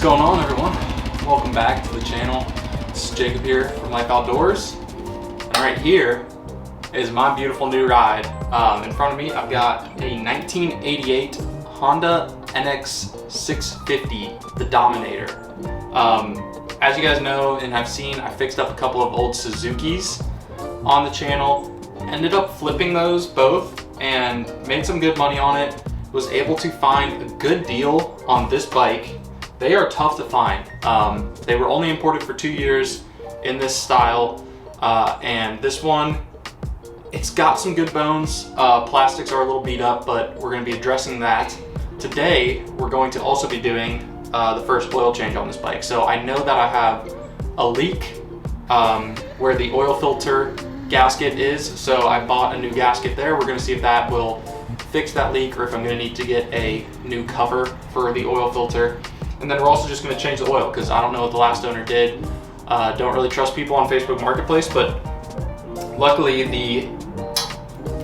going on, everyone? Welcome back to the channel. This is Jacob here from Life Outdoors, and right here is my beautiful new ride. In front of me I've got a 1988 Honda NX650, the Dominator. As you guys know and have seen, I fixed up a couple of old Suzukis on the channel, ended up flipping those both and made some good money on it. Was able to find a good deal on this bike. They are tough to find. They were only imported for 2 years in this style, and this one, it's got some good bones. Plastics are a little beat up, but we're going to be addressing that. Today, we're going to also be doing the first oil change on this bike. So I know that I have a leak where the oil filter gasket is, so I bought a new gasket there. We're going to see if that will fix that leak or if I'm going to need to get a new cover for the oil filter. And then we're also just going to change the oil because I don't know what the last owner did. Don't really trust people on Facebook Marketplace, but luckily the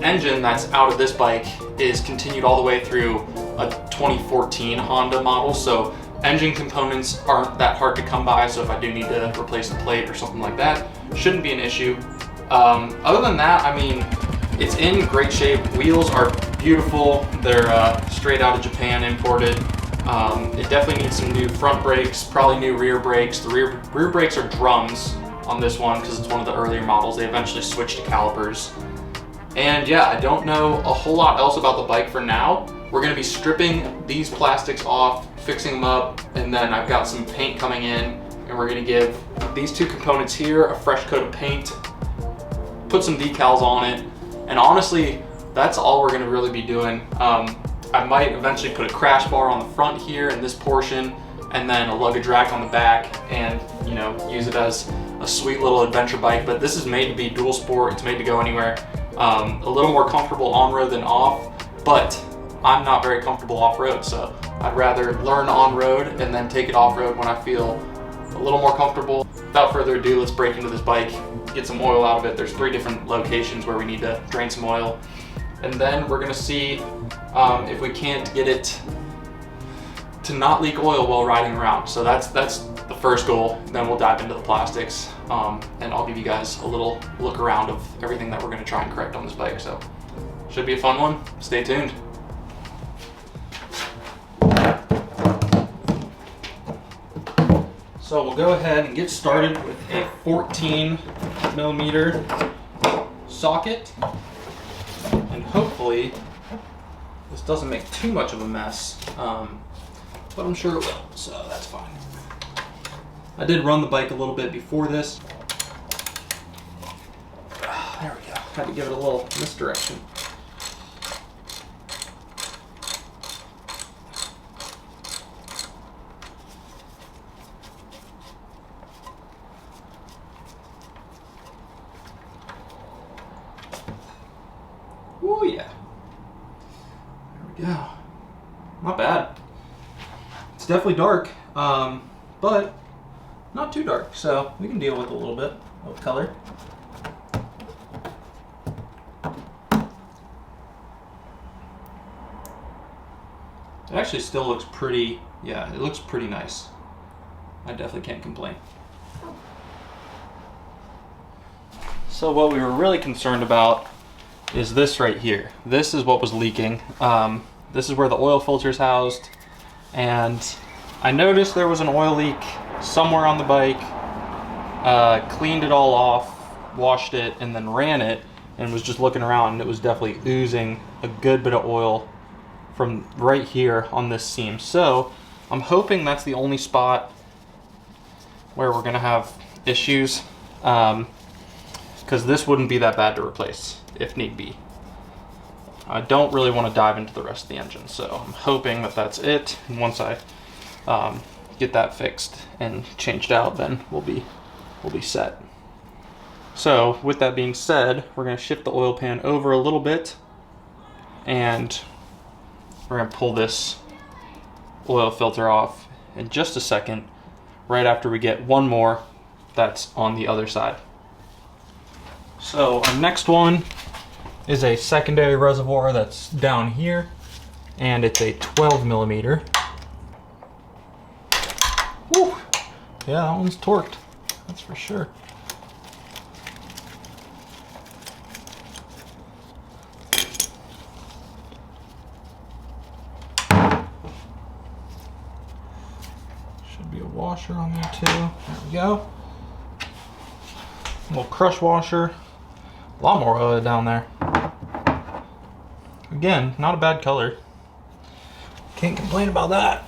engine that's out of this bike is continued all the way through a 2014 Honda model, so engine components aren't that hard to come by. So if I do need to replace the plate or something like that, shouldn't be an issue. Other than that, I mean, it's in great shape. Wheels are beautiful. They're straight out of Japan, imported. It definitely needs some new front brakes, probably new rear brakes. The rear brakes are drums on this one because it's one of the earlier models. They eventually switched to calipers. And yeah, I don't know a whole lot else about the bike for now. We're going to be stripping these plastics off, fixing them up, and then I've got some paint coming in, and we're going to give these two components here a fresh coat of paint, put some decals on it, and honestly, that's all we're going to really be doing. I might eventually put a crash bar on the front here in this portion, and then a luggage rack on the back, and you know, use it as a sweet little adventure bike. But this is made to be dual sport. It's made to go anywhere. A little more comfortable on road than off, but I'm not very comfortable off road, so I'd rather learn on road and then take it off road when I feel a little more comfortable. Without further ado, let's break into this bike, get some oil out of it. There's 3 different locations where we need to drain some oil, and then we're gonna see if we can't get it to not leak oil while riding around. So that's the first goal. Then we'll dive into the plastics, and I'll give you guys a little look around of everything that we're gonna try and correct on this bike. So should be a fun one. Stay tuned. So we'll go ahead and get started with a 14mm socket, and hopefully this doesn't make too much of a mess, but I'm sure it will, so that's fine. I did run the bike a little bit before this. There we go. Had to give it a little misdirection. Oh yeah. There we go. Not bad. It's definitely dark, but not too dark, so we can deal with a little bit of color. It actually still looks pretty, yeah, it looks pretty nice. I definitely can't complain. So what we were really concerned about is this right here. This is what was leaking. This is where the oil filter is housed, and I noticed there was an oil leak somewhere on the bike. Cleaned it all off, washed it, and then ran it, and was just looking around, and it was definitely oozing a good bit of oil from right here on this seam. So I'm hoping that's the only spot where we're gonna have issues, because this wouldn't be that bad to replace if need be. I don't really want to dive into the rest of the engine, so I'm hoping that that's it. And once I get that fixed and changed out, then we'll be set. So with that being said, we're going to shift the oil pan over a little bit, and we're going to pull this oil filter off in just a second, right after we get one more that's on the other side. So our next one is a secondary reservoir that's down here, and it's a 12mm. Yeah, that one's torqued. That's for sure. Should be a washer on there too. There we go. A little crush washer. A lot more oil down there. Again, not a bad color. Can't complain about that.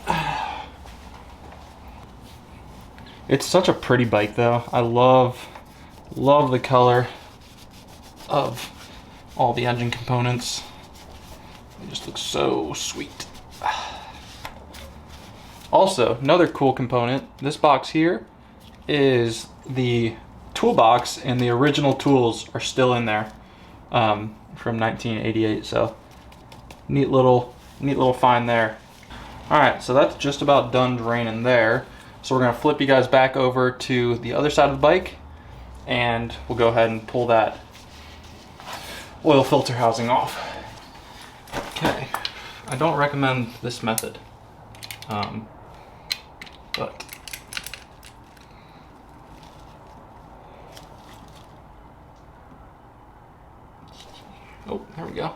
It's such a pretty bike though. I love the color of all the engine components. They just look so sweet. Also, another cool component, this box here is the toolbox, and the original tools are still in there from 1988, so neat little find there. All right, so that's just about done draining there. So we're gonna flip you guys back over to the other side of the bike, and we'll go ahead and pull that oil filter housing off. Okay, I don't recommend this method, but oh, there we go.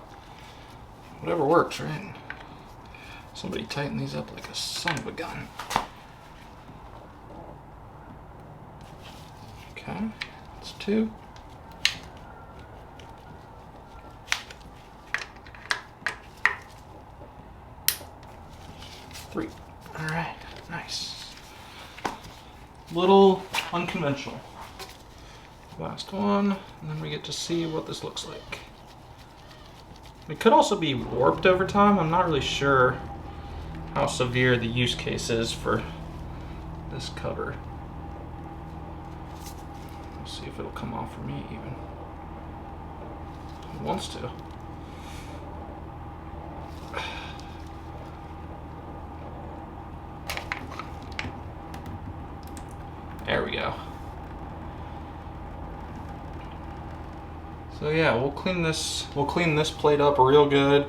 Whatever works, right? Somebody tighten these up like a son of a gun. Okay, that's 2. 3. All right, nice. Little unconventional. Last one, and then we get to see what this looks like. It could also be warped over time. I'm not really sure how severe the use case is for this cover. Let's see if it'll come off for me even. It wants to. There we go. So yeah, we'll clean this plate up real good,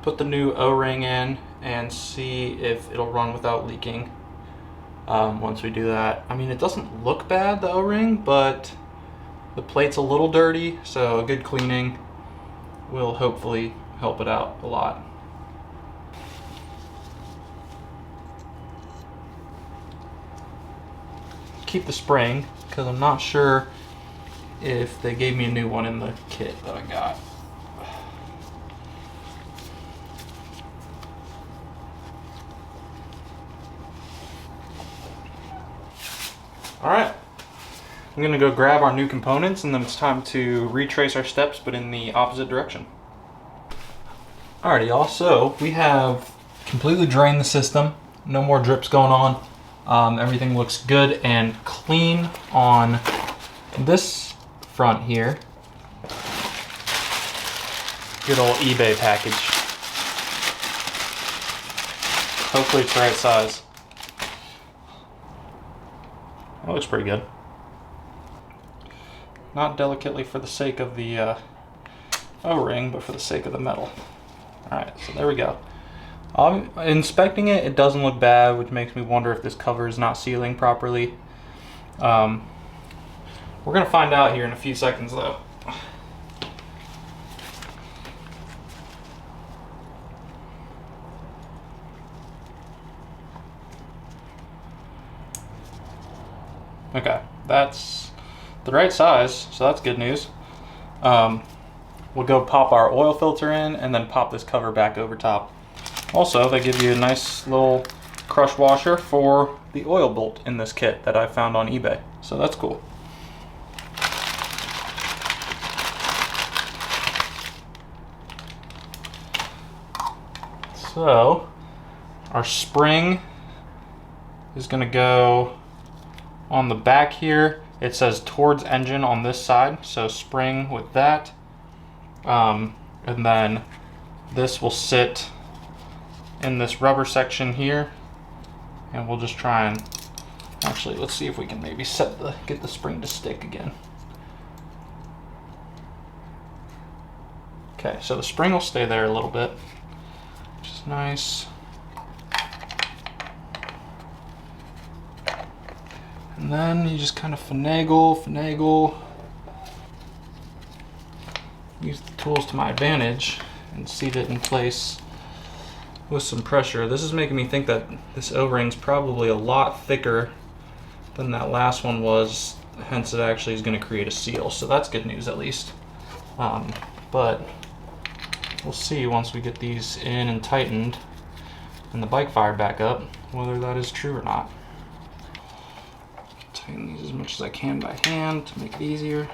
put the new O-ring in, and see if it'll run without leaking. Once we do that, I mean, it doesn't look bad, the O-ring, but the plate's a little dirty, so a good cleaning will hopefully help it out a lot. Keep the spring, because I'm not sure if they gave me a new one in the kit that I got. All right, I'm gonna go grab our new components, and then it's time to retrace our steps, but in the opposite direction. Alrighty, y'all, so we have completely drained the system. No more drips going on. Everything looks good and clean on this front here. Good old eBay package. Hopefully it's the right size. That looks pretty good. Not delicately for the sake of the O-ring, but for the sake of the metal. Alright, so there we go. Inspecting it, it doesn't look bad, which makes me wonder if this cover is not sealing properly. We're going to find out here in a few seconds though. Okay, that's the right size, so that's good news. We'll go pop our oil filter in and then pop this cover back over top. Also, they give you a nice little crush washer for the oil bolt in this kit that I found on eBay, so that's cool. So, our spring is going to go on the back here. It says towards engine on this side, so spring with that. And then this will sit in this rubber section here, and we'll just try and actually, let's see if we can maybe get the spring to stick again. Okay, so the spring will stay there a little bit, which is nice. And then you just kind of finagle. Use the tools to my advantage and seat it in place with some pressure. This is making me think that this O-ring's probably a lot thicker than that last one was, hence it actually is going to create a seal. So that's good news at least. But we'll see once we get these in and tightened and the bike fired back up, whether that is true or not. Tighten these as much as I can by hand to make it easier.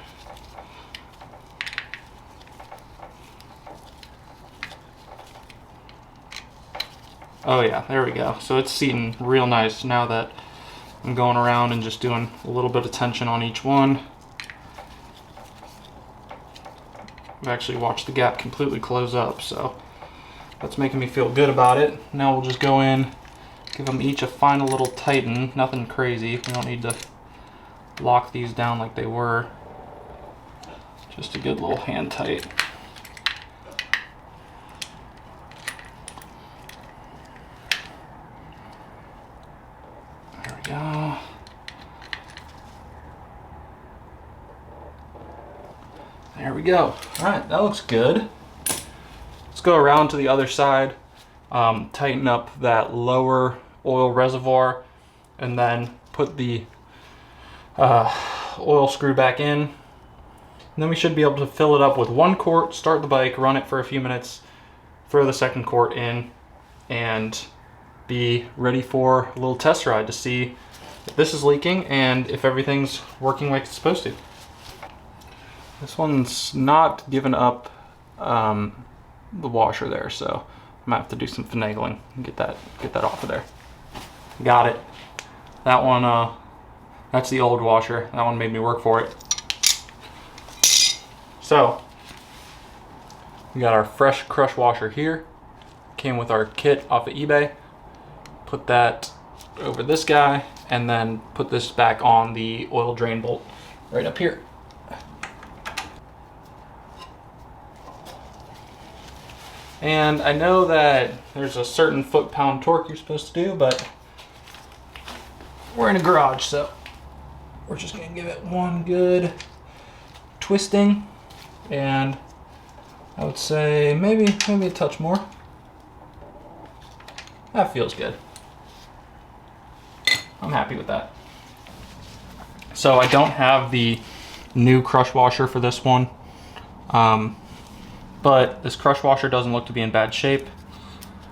Oh yeah, there we go. So it's seating real nice now that I'm going around and just doing a little bit of tension on each one. I've actually watched the gap completely close up, so that's making me feel good about it. Now we'll just go in, give them each a final little tighten, nothing crazy. We don't need to lock these down like they were. Just a good little hand tight. There we go. There we go. All right, that looks good. Let's go around to the other side, tighten up that lower oil reservoir, and then put the oil screw back in. And then we should be able to fill it up with 1 quart, start the bike, run it for a few minutes, throw the 2nd quart in, and be ready for a little test ride to see if this is leaking and if everything's working like it's supposed to. This one's not giving up the washer there, so I might have to do some finagling and get that off of there. Got it. That one, that's the old washer. That one made me work for it. So we got our fresh crush washer here. Came with our kit off of eBay. Put that over this guy and then put this back on the oil drain bolt right up here. And I know that there's a certain foot-pound torque you're supposed to do, but we're in a garage, so we're just gonna give it one good twisting, and I would say maybe a touch more. That feels good. I'm happy with that. So I don't have the new crush washer for this one. But this crush washer doesn't look to be in bad shape.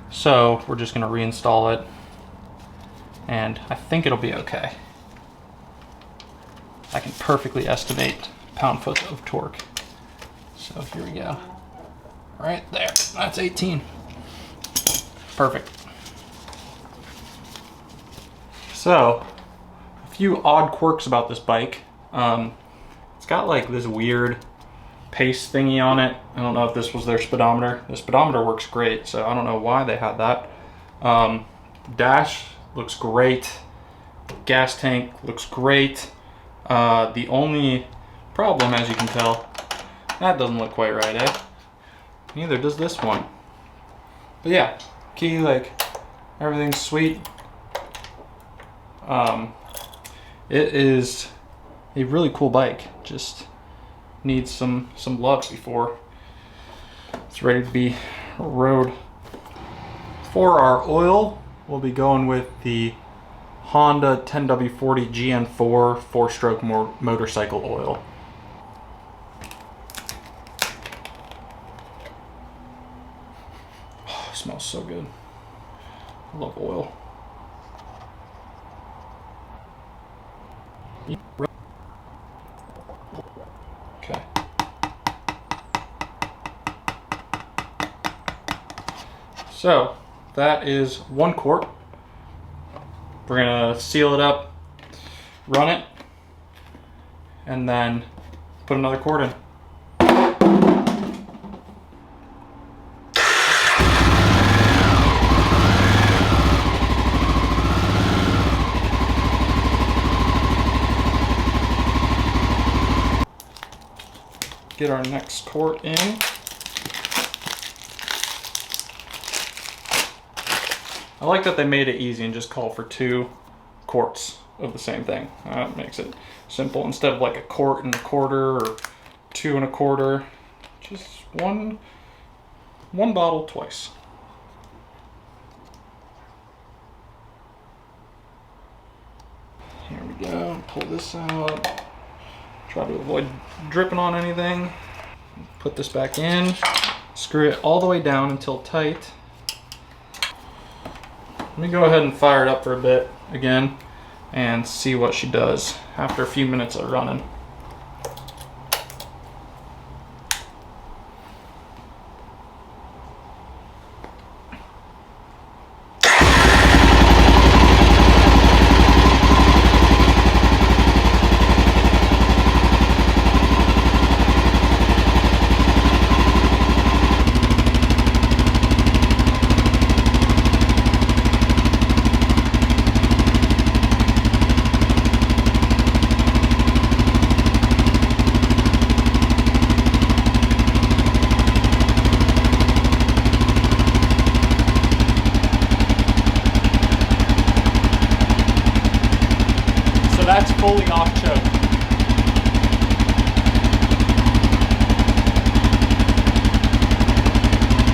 So we're just gonna reinstall it. And I think it'll be okay. I can perfectly estimate pound-foot of torque. So here we go. Right there, that's 18. Perfect. So, a few odd quirks about this bike. It's got like this weird pace thingy on it. I don't know if this was their speedometer. The speedometer works great, so I don't know why they had that. Dash looks great. Gas tank looks great. The only problem, as you can tell, that doesn't look quite right, eh? Neither does this one. But yeah, key, like, everything's sweet. It is a really cool bike. Just needs some love before it's ready to be rode. For our oil, we'll be going with the Honda 10W40 GN4 4-stroke motorcycle oil. Oh, it smells so good. I love oil. Okay. So that is 1 quart. We're gonna seal it up, run it, and then put another quart in. Get our next quart in. I like that they made it easy and just call for 2 quarts of the same thing. That makes it simple. Instead of like 1 1/4 or 2 1/4, just one bottle twice. Here we go. Pull this out. Try to avoid dripping on anything. Put this back in. Screw it all the way down until tight. Let me go ahead and fire it up for a bit again and see what she does after a few minutes of running. That's fully off choke.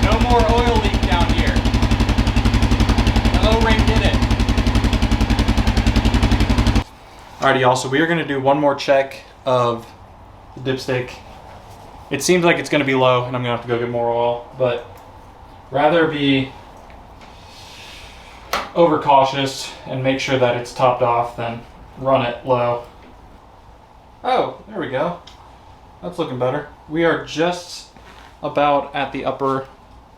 No more oil leak down here. The O-ring did it. Alrighty y'all, so we are going to do one more check of the dipstick. It seems like it's going to be low and I'm going to have to go get more oil, but rather be overcautious and make sure that it's topped off than run it low. Oh, there we go. That's looking better. We are just about at the upper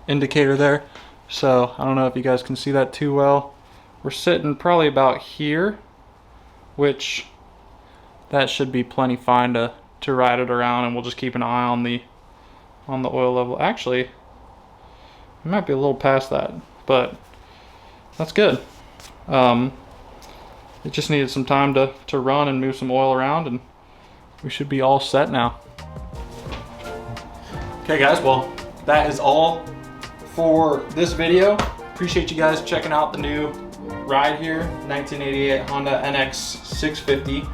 indicator there. So I don't know if you guys can see that too well. We're sitting probably about here, which that should be plenty fine to ride it around, and we'll just keep an eye on the oil level. Actually, it might be a little past that, but that's good. It just needed some time to run and move some oil around, and we should be all set now. Okay guys, well, that is all for this video. Appreciate you guys checking out the new ride here, 1988 Honda NX650.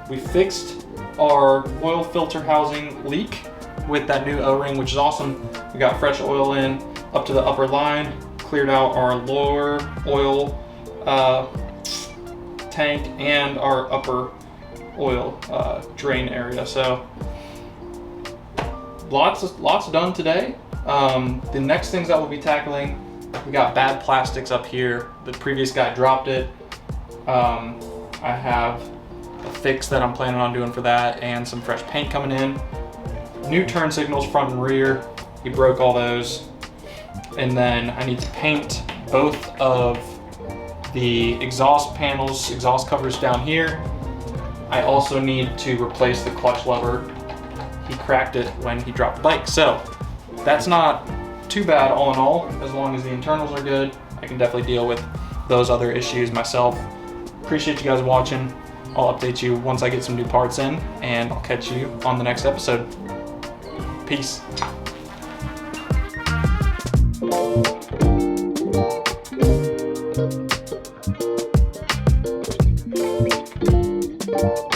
We fixed our oil filter housing leak with that new O-ring, which is awesome. We got fresh oil in up to the upper line, cleared out our lower oil tank and our upper oil drain area. So lots done today. The next things that we'll be tackling, we got bad plastics up here. The previous guy dropped it. I have a fix that I'm planning on doing for that, and some fresh paint coming in. New turn signals front and rear. He broke all those. And then I need to paint both of the exhaust panels, exhaust covers down here. I also need to replace the clutch lever. He cracked it when he dropped the bike. So that's not too bad all in all. As long as the internals are good, I can definitely deal with those other issues myself. Appreciate you guys watching. I'll update you once I get some new parts in, and I'll catch you on the next episode. Peace. Thank you.